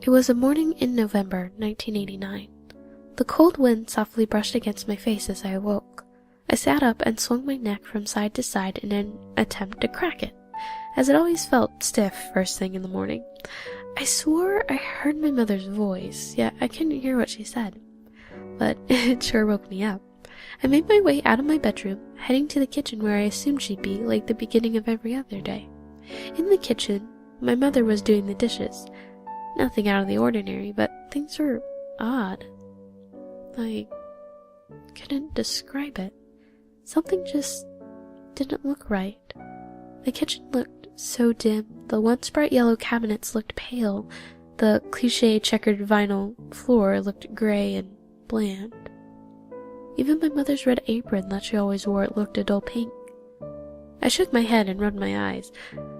It was a morning in November 1989. The cold wind softly brushed against my face as I awoke. I sat up and swung my neck from side to side in an attempt to crack it, as it always felt stiff first thing in the morning. I swore I heard my mother's voice, yet I couldn't hear what she said. But it sure woke me up. I made my way out of my bedroom, heading to the kitchen where I assumed she'd be, like the beginning of every other day. In the kitchen, my mother was doing the dishes. Nothing out of the ordinary, but things were odd. I couldn't describe it. Something just didn't look right. The kitchen looked so dim. The once bright yellow cabinets looked pale. The cliché checkered vinyl floor looked gray and bland. Even my mother's red apron that she always wore looked a dull pink. I shook my head and rubbed my eyes.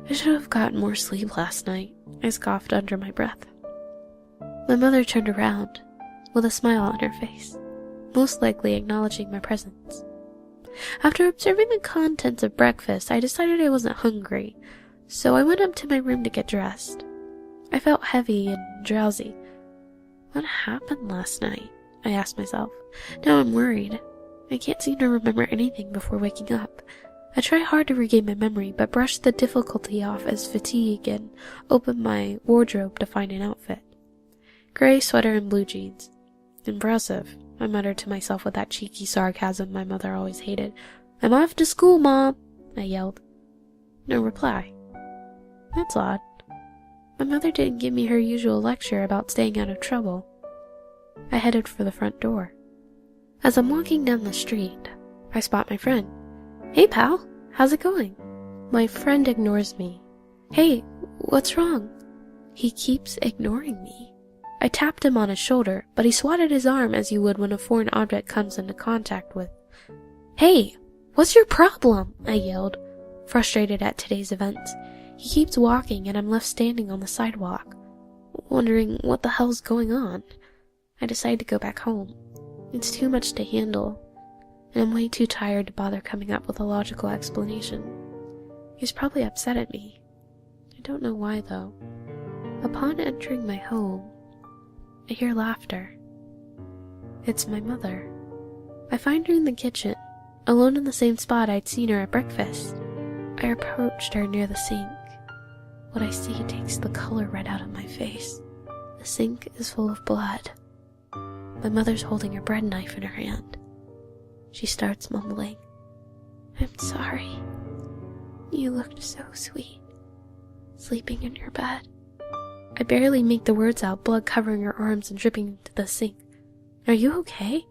I should have gotten more sleep last night, I scoffed under my breath. My mother turned around, with a smile on her face, most likely acknowledging my presence. After observing the contents of breakfast, I decided I wasn't hungry, so I went up to my room to get dressed. I felt heavy and drowsy. What happened last night? I asked myself. Now I'm worried. I can't seem to remember anything before waking up. I tried hard to regain my memory, but brushed the difficulty off as fatigue and opened my wardrobe to find an outfit. Gray sweater and blue jeans. Impressive, I muttered to myself with that cheeky sarcasm my mother always hated. I'm off to school, Mom, I yelled. No reply. That's odd. My mother didn't give me her usual lecture about staying out of trouble. I headed for the front door. As I'm walking down the street, I spot my friend. Hey, pal, how's it going? My friend ignores me. Hey, what's wrong? He keeps ignoring me. I tapped him on his shoulder, but he swatted his arm as you would when a foreign object comes into contact with. Hey, what's your problem? I yelled, frustrated at today's events. He keeps walking and I'm left standing on the sidewalk, wondering what the hell's going on. I decide to go back home. It's too much to handle, and I'm way too tired to bother coming up with a logical explanation. He's probably upset at me. I don't know why, though. Upon entering my home, I hear laughter. It's my mother. I find her in the kitchen, alone in the same spot I'd seen her at breakfast. I approached her near the sink. What I see takes the color right out of my face. The sink is full of blood. My mother's holding a bread knife in her hand. She starts mumbling, I'm sorry. You looked so sweet, sleeping in your bed. I barely make the words out, blood covering her arms and dripping into the sink. Are you okay?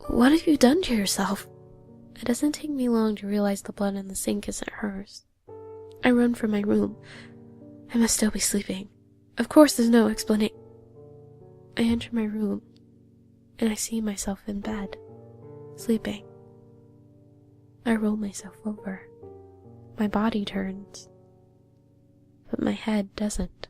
What have you done to yourself? It doesn't take me long to realize the blood in the sink isn't hers. I run from my room. I must still be sleeping. Of course there's no explanation. I enter my room, and I see myself in bed, sleeping. I roll myself over. My body turns, but my head doesn't.